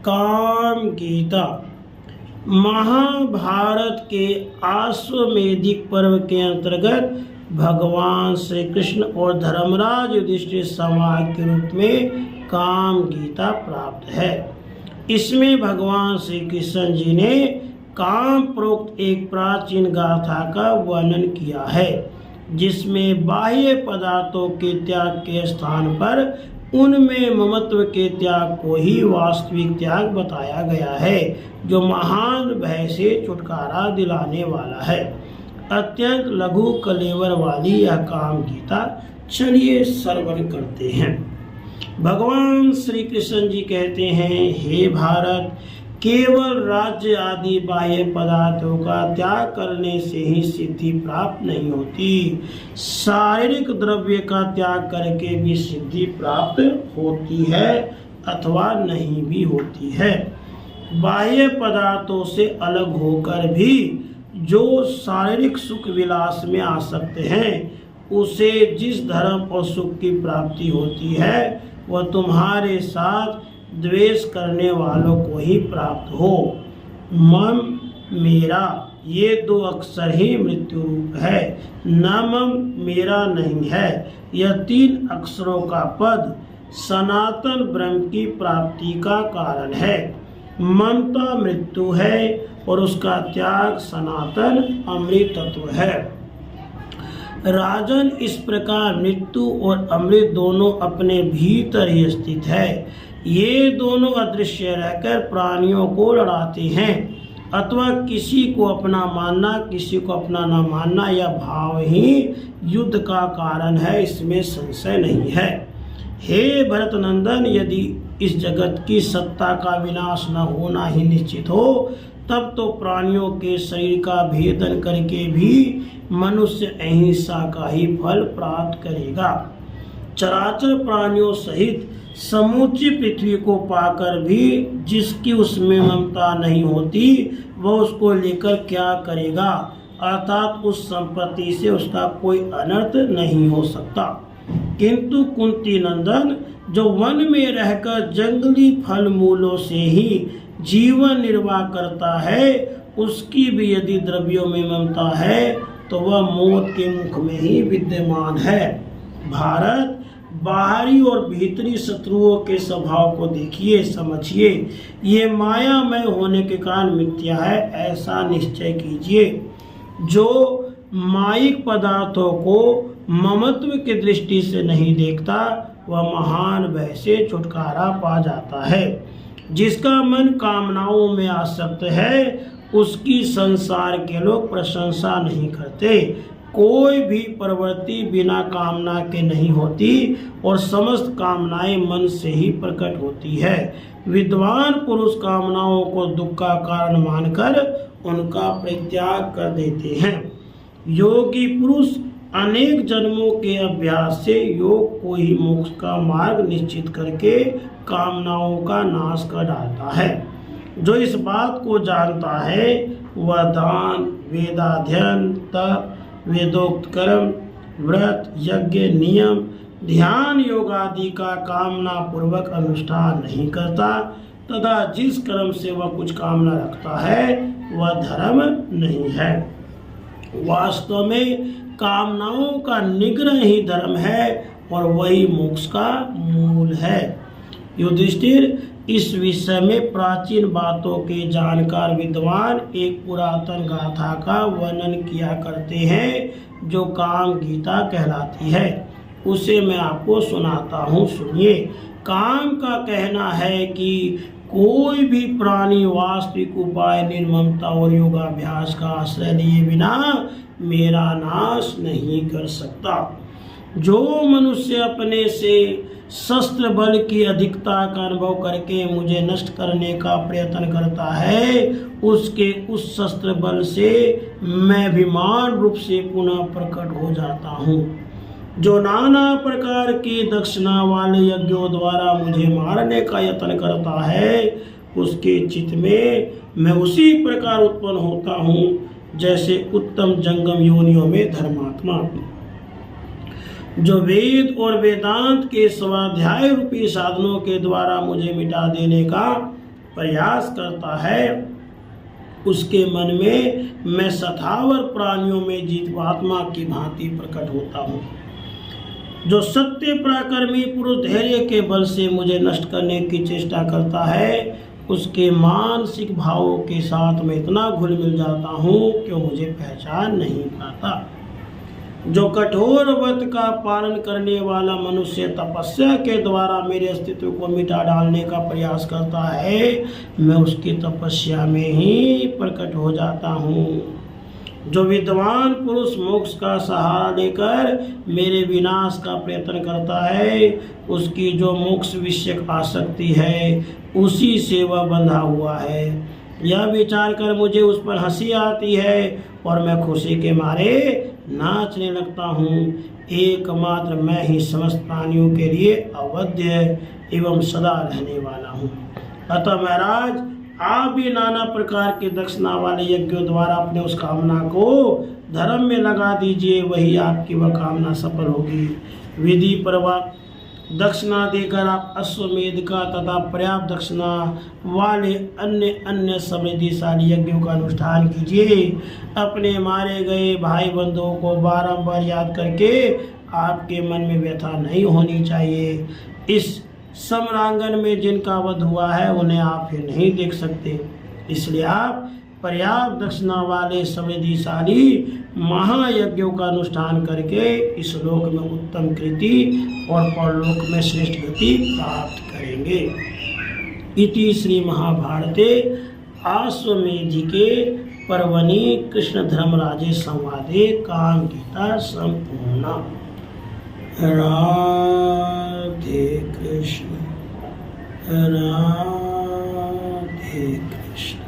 काम गीता महाभारत के आश्वमेधिक पर्व के अंतर्गत भगवान श्री कृष्ण और धर्मराज युधिष्ठिर संवाद के रूप में काम गीता प्राप्त है। इसमें भगवान श्री कृष्ण जी ने काम प्रोक्त एक प्राचीन गाथा का वर्णन किया है, जिसमें बाह्य पदार्थों के त्याग के स्थान पर उनमें ममत्व के त्याग को ही वास्तविक त्याग बताया गया है, जो महान भय से छुटकारा दिलाने वाला है। अत्यंत लघु कलेवर वाली यह काम गीता चलिए श्रवण करते हैं। भगवान श्री कृष्ण जी कहते हैं, हे भारत, केवल राज्य आदि बाह्य पदार्थों का त्याग करने से ही सिद्धि प्राप्त नहीं होती, शारीरिक द्रव्य का त्याग करके भी सिद्धि प्राप्त होती है अथवा नहीं भी होती है। बाह्य पदार्थों से अलग होकर भी जो शारीरिक सुख विलास में आसक्त हैं, उसे जिस धर्म और सुख की प्राप्ति होती है, वह तुम्हारे साथ द्वेष करने वालों को ही प्राप्त हो। मम मेरा ये दो अक्षर ही मृत्यु रूप है, न मम मेरा नहीं है। यह तीन अक्षरों का पद सनातन ब्रह्म की प्राप्ति का कारण है। ममता मृत्यु है और उसका त्याग सनातन अमृत तत्व है। राजन, इस प्रकार मृत्यु और अमृत दोनों अपने भीतर ही स्थित है। ये दोनों अदृश्य रहकर प्राणियों को लड़ाते हैं, अथवा किसी को अपना मानना किसी को अपना न मानना, यह भाव ही युद्ध का कारण है, इसमें संशय नहीं है। हे भरत नंदन, यदि इस जगत की सत्ता का विनाश न होना ही निश्चित हो, तब तो प्राणियों के शरीर का भेदन करके भी मनुष्य अहिंसा का ही फल प्राप्त करेगा। चराचर प्राणियों सहित समूची पृथ्वी को पाकर भी जिसकी उसमें ममता नहीं होती, वह उसको लेकर क्या करेगा, अर्थात उस संपत्ति से उसका कोई अनर्थ नहीं हो सकता। किंतु कुंती नंदन, जो वन में रहकर जंगली फल मूलों से ही जीवन निर्वाह करता है, उसकी भी यदि द्रव्यों में ममता है तो वह मौत के मुख में ही विद्यमान है। भारत, बाहरी और भीतरी शत्रुओं के स्वभाव को देखिए, समझिए। ये मायामय होने के कारण मिथ्या है, ऐसा निश्चय कीजिए। जो मायिक पदार्थों को ममत्व की दृष्टि से नहीं देखता, वह महान भय से छुटकारा पा जाता है। जिसका मन कामनाओं में आसक्त है, उसकी संसार के लोग प्रशंसा नहीं करते। कोई भी प्रवृत्ति बिना कामना के नहीं होती और समस्त कामनाएं मन से ही प्रकट होती है। विद्वान पुरुष कामनाओं को दुख का कारण मानकर उनका परित्याग कर देते हैं। योगी पुरुष अनेक जन्मों के अभ्यास से योग को ही मोक्ष का मार्ग निश्चित करके कामनाओं का नाश कर डालता है। जो इस बात को जानता है, वह दान, वेदाध्ययन, तप, वेदोक्त कर्म, व्रत, यज्ञ, नियम, ध्यान, योग आदि का कामना पूर्वक अनुष्ठान नहीं करता, तथा जिस कर्म से वह कुछ कामना रखता है, वह धर्म नहीं है। वास्तव में कामनाओं का निग्रह ही धर्म है और वही मोक्ष का मूल है। युधिष्ठिर, इस विषय में प्राचीन बातों के जानकार विद्वान एक पुरातन गाथा का वर्णन किया करते हैं, जो काम गीता कहलाती है। उसे मैं आपको सुनाता हूँ, सुनिए। काम का कहना है कि कोई भी प्राणी वास्तविक उपाय, निर्ममता और योगाभ्यास का आश्रय लिए बिना मेरा नाश नहीं कर सकता। जो मनुष्य अपने से शस्त्र बल की अधिकता का अनुभव करके मुझे नष्ट करने का प्रयत्न करता है, उसके उस शस्त्र बल से मैं अभिमान रूप से पुनः प्रकट हो जाता हूँ। जो नाना प्रकार की दक्षिणा वाले यज्ञों द्वारा मुझे मारने का यत्न करता है, उसके चित्त में मैं उसी प्रकार उत्पन्न होता हूँ जैसे उत्तम जंगम योनियों में धर्मात्मा। जो वेद और वेदांत के स्वाध्याय रूपी साधनों के द्वारा मुझे मिटा देने का प्रयास करता है, उसके मन में मैं सथावर प्राणियों में जीवात्मा की भांति प्रकट होता हूँ। जो सत्य पराक्रमी पुरुष धैर्य के बल से मुझे नष्ट करने की चेष्टा करता है, उसके मानसिक भावों के साथ मैं इतना घुल मिल जाता हूँ कि वो मुझे पहचान नहीं पाता। जो कठोर व्रत का पालन करने वाला मनुष्य तपस्या के द्वारा मेरे अस्तित्व को मिटा डालने का प्रयास करता है, मैं उसकी तपस्या में ही प्रकट हो जाता हूँ। जो विद्वान पुरुष मोक्ष का सहारा लेकर मेरे विनाश का प्रयत्न करता है, उसकी जो मोक्ष विषयक आसक्ति है उसी से वह बंधा हुआ है। यह विचार कर मुझे उस पर हंसी आती है और मैं खुशी के मारे नाचने लगता हूँ। एकमात्र मैं ही समस्त प्राणियों के लिए अवध्य एवं सदा रहने वाला हूँ। अतः महाराज, आप भी नाना प्रकार के दक्षिणा वाले यज्ञों द्वारा अपने उस कामना को धर्म में लगा दीजिए, वही आपकी वह कामना सफल होगी। विधि परवा दक्षिणा देकर आप अश्वमेध का तथा पर्याप्त दक्षिणा वाले अन्य समृद्धिशाली यज्ञों का अनुष्ठान कीजिए। अपने मारे गए भाई बंधुओं को बारंबार याद करके आपके मन में व्यथा नहीं होनी चाहिए। इस सम्रांगण में जिनका वध हुआ है उन्हें आप फिर नहीं देख सकते, इसलिए आप पर्याप्त दक्षिणा वाले समृद्धिशाली महायज्ञों का अनुष्ठान करके इस लोक में उत्तम कृति और परलोक में श्रेष्ठ गति प्राप्त करेंगे। इति श्री महाभारते आश्वमेधिके पर्वणि कृष्ण धर्मराजे संवादे काम गीता संपूर्णा। राधे कृष्ण, राधे कृष्ण।